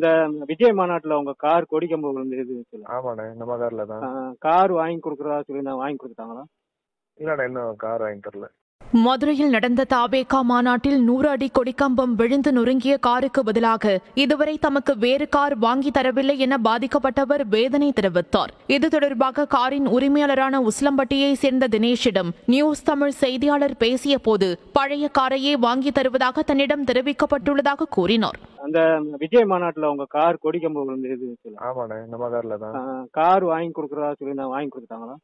அந்த விஜய் மாநாட்டுல உங்க கார் கொடி கம்பம் விழுந்துருது. ஆமாண்ணே, நம்ம கார்ல தான். கார் வாங்கி கொடுக்கறதா சொல்லி வாங்கி கொடுத்தாங்களா? இல்லண்ணா, இன்னும் கார் வாங்கி தரல. மதுரையில் நடந்த தாவேகா மாநாட்டில் 100 அடி கொடிக்கம்பம் விழுந்து நொறுங்கிய காருக்கு பதிலாக இதுவரை தமக்கு வேறு கார் வாங்கி தரவில்லை என பாதிக்கப்பட்டவர் வேதனை தெரிவித்தார். இது தொடர்பாக காரின் உரிமையாளரான உசிலம்பட்டியை சேர்ந்த தினேஷிடம் நியூஸ் தமிழ் செய்தியாளர் பேசிய போது பழைய காரையே வாங்கி தருவதாக தன்னிடம் தெரிவிக்கப்பட்டுள்ளதாக கூறினார். அந்த விஜய் மாநாட்டுல உங்க கார் கொடி கம்பம் விழுந்துருது. ஆமாண்ணே, நம்ம கார்ல தான். கார் வாங்கி கொடுக்கறதா சொல்லி வாங்கி கொடுத்தாங்களா?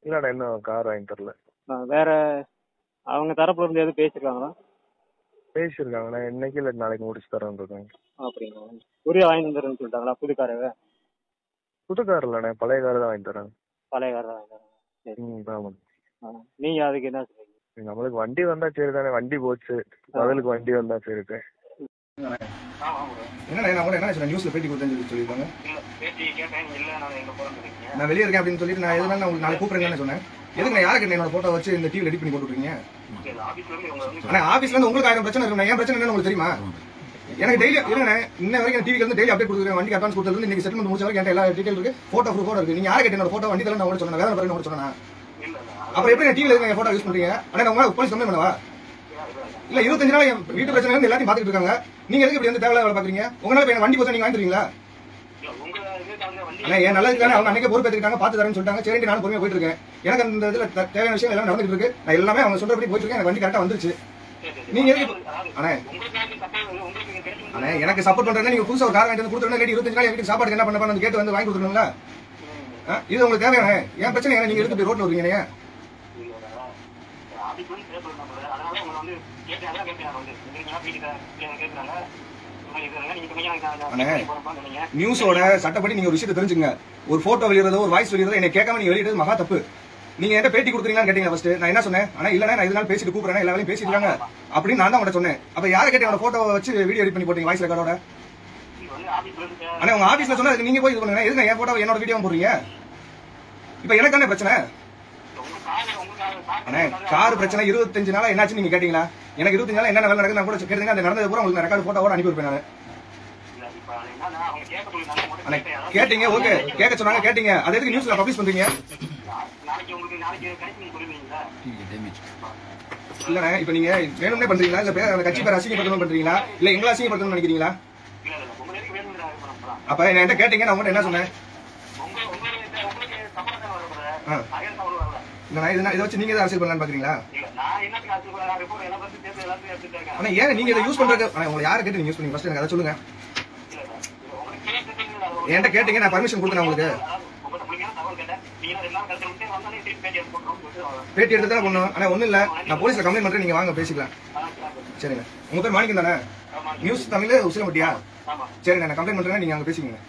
இல்லண்ணா, இன்னும் கார் வாங்கி தரல. வேற அவங்க தரப்புல இருந்து எதுவும் பேசிருக்காங்களா? பேசிருக்காங்கண்ணா, இன்னைக்கு இல்ல நாளைக்கு முடிச்சு தரேன் இருக்காங்க. அப்படிங்களா? உரிய வாங்கி தரேன்னு சொல்லிட்டாங்களா? புது காரவே? புது கார் இல்லண்ணே, பழைய கார் தான் வாங்கி தரேன். பழைய கார் தான் வாங்கி தரேன். ஆமா. நீங்க அதுக்கு என்ன சொல்றீங்க? நம்மளுக்கு வண்டி வந்தா சரி தானே, வண்டி போச்சு, பதிலுக்கு வண்டி வந்தா சரி. என்ன நியூஸ்ல பேட்டி கொடுத்தேன்னு சொல்லிருக்காங்க. நான் வெளியே இருக்கேன் அப்படின்னு சொல்லிட்டு நான் எதுனால உங்களுக்கு நாளைக்கு கூப்பிடுறேன்னு சொன்னேன். எதுக்கு நான் யாருக்கு என்னோட போட்டோ வச்சு இந்த டிவில எடிட் பண்ணி போட்டுருக்கீங்க? ஆனா ஆபீஸ்ல இருந்து உங்களுக்கு 1000 பிரச்சனை இருக்கு. ஏன் பிரச்சனை என்னன்னு உங்களுக்கு தெரியுமா? எனக்கு டெய்லி இல்லைண்ணே, இன்ன வரைக்கும் டிவில இருந்து டெய்லி அப்டேட் கொடுக்குறேன். வண்டி அட்வான்ஸ் கொடுத்தது இன்னைக்கு செட்டில்மெண்ட் முடிச்ச வரைக்கும் என்கிட்ட எல்லா டீடைல் இருக்கு, போட்டோ ப்ரூஃபோட இருக்கு. நீங்க யாருக்கு என்னோட போட்டோ வண்டி தரேன் நான் உங்களுக்கு சொன்னேன், வேற பிறகு உங்களுக்கு சொன்னேன். அப்புறம் எப்படி டிவில இருக்க போட்டோ யூஸ் பண்றீங்க? ஆனா உங்க போலீஸ் கம்ப்ளைண்ட் பண்ணவா? இல்ல 25 நாள் வீட்டு பிரச்சனை இருந்து எல்லாத்தையும் பாத்துட்டு இருக்காங்க. நீங்க எதுக்கு இப்படி வந்து தேவையில்ல வேலை பாக்குறீங்க? உங்களால வண்டி போச்சா நீங்க வாங்கிடுறீங்களா? ஏன் நல்லதுக்கான அவங்க அன்னைக்கு பொறுப்பேற்றுக்கிட்டாங்க, பாத்து தரேன்னு சொல்லிட்டாங்க. சரி, நானும் பொறுமையா போயிட்டு இருக்கேன். எனக்கு அந்த இதுல தேவையான விஷயம் எல்லாம் நடந்துட்டு இருக்கு. நான் எல்லாமே அவங்க சொல்றபடி போயிட்டு இருக்கேன். எனக்கு வண்டி கரெக்டா வந்துருச்சு. நீங்க எதுக்கு அண்ணே எனக்கு சப்போர்ட் பண்றேன்னா நீங்க புதுசா ஒரு கார் வாங்கிட்டு வந்து கொடுத்துருந்தா 25 நாள் வீட்டுக்கு சாப்பாடு என்ன பண்ண கேட்டு வந்து வாங்கி கொடுத்துருங்களா? இது உங்களுக்கு தேவையான ஏன் பிரச்சனை? நீங்க எதுக்கு ரோட்ல வருவீங்க? நியூஸோட சட்டப்படி நீங்க ஒரு விஷயத்தை தெரிஞ்சுங்க. ஒரு போட்டோ வெளியிறதோ ஒரு வாய்ஸ் வெளியிறதோ என்னை கேட்காம நீங்க வெளியிடுறது மகா தப்பு. நீங்க என்கிட்ட பேட்டி கொடுக்குறீங்கன்னு கேட்டீங்க. ஃபர்ஸ்ட் நான் என்ன சொன்னேன்? ஆனா இல்லன்னா நான் இதனால பேசிட்டு கூப்பிடுறேன், எல்லா வேலையும் பேசிட்டு இருக்காங்க அப்படின்னு நான் தான் உங்கள்ட்ட சொன்னேன். அப்ப யாரை கேட்டு என்னோட போட்டோ வச்சு வீடியோ எடிட் பண்ணி போட்டீங்க வாய்ஸ் ரெக்கார்டோட? ஆனா உங்க ஆபீஸ்ல சொன்னா நீங்க போய் இது பண்ணுங்க. எதுக்கு என் போட்டோ என்னோட வீடியோ போடுறீங்க? இப்ப எனக்கான பிரச்சனை அண்ணே, கார் பிரச்சனை 25 நாளா என்னாச்சு நீங்க கேட்டீங்களா? எனக்கு 25 நாளா என்ன வேலை நடக்குது நான் கூட கேட்டீங்க. அந்த நடந்தது பூரா உங்களுக்கு ரெக்கார்டு போட்டோவோட அனுப்பி வைப்பேன் நான். கேட்டீங்க, ஓகே, கேட்க சொன்னாங்க, கேட்டீங்க. அது எதுக்கு நியூஸ்ல பப்ளிஷ் பண்றீங்க? இல்லண்ணே, இப்ப நீங்க வேணும்னே பண்றீங்களா? இல்ல கட்சி பேர் அசிங்கப்படுத்தணும் பண்றீங்களா? இல்ல எங்களை அசிங்கப்படுத்தணும்னு நினைக்கிறீங்களா? அப்ப என்ன கேட்டீங்க, நான் உங்கள்ட்ட என்ன சொன்னேன்? இதை வச்சு நீங்க அரசியல் பண்ணலான்னு பாக்குறீங்களா? ஆனா ஏன் நீங்க இதை யூஸ் பண்றது? உங்களை யாரை கேட்டு நீங்க யூஸ் பண்ணீங்க? ஃபர்ஸ்ட் எனக்கு அதை சொல்லுங்க. என்கிட்ட கேட்டீங்க, நான் பர்மிஷன் கொடுத்தேன் உங்களுக்கு. பேட்டி எடுத்து தானே பண்ணும். ஆனா ஒண்ணும் இல்ல, நான் போலீஸ்ல கம்ப்ளைண்ட் பண்றேன், நீங்க வாங்க பேசிக்கலாம். சரிங்க, உங்க பேர் மாணிக்கம் தானே? நியூஸ் தமிழ் உசிலம்பட்டியா? சரிங்க, நான் கம்ப்ளைண்ட் பண்றேன், நீங்க அங்க பேசிக்கங்க.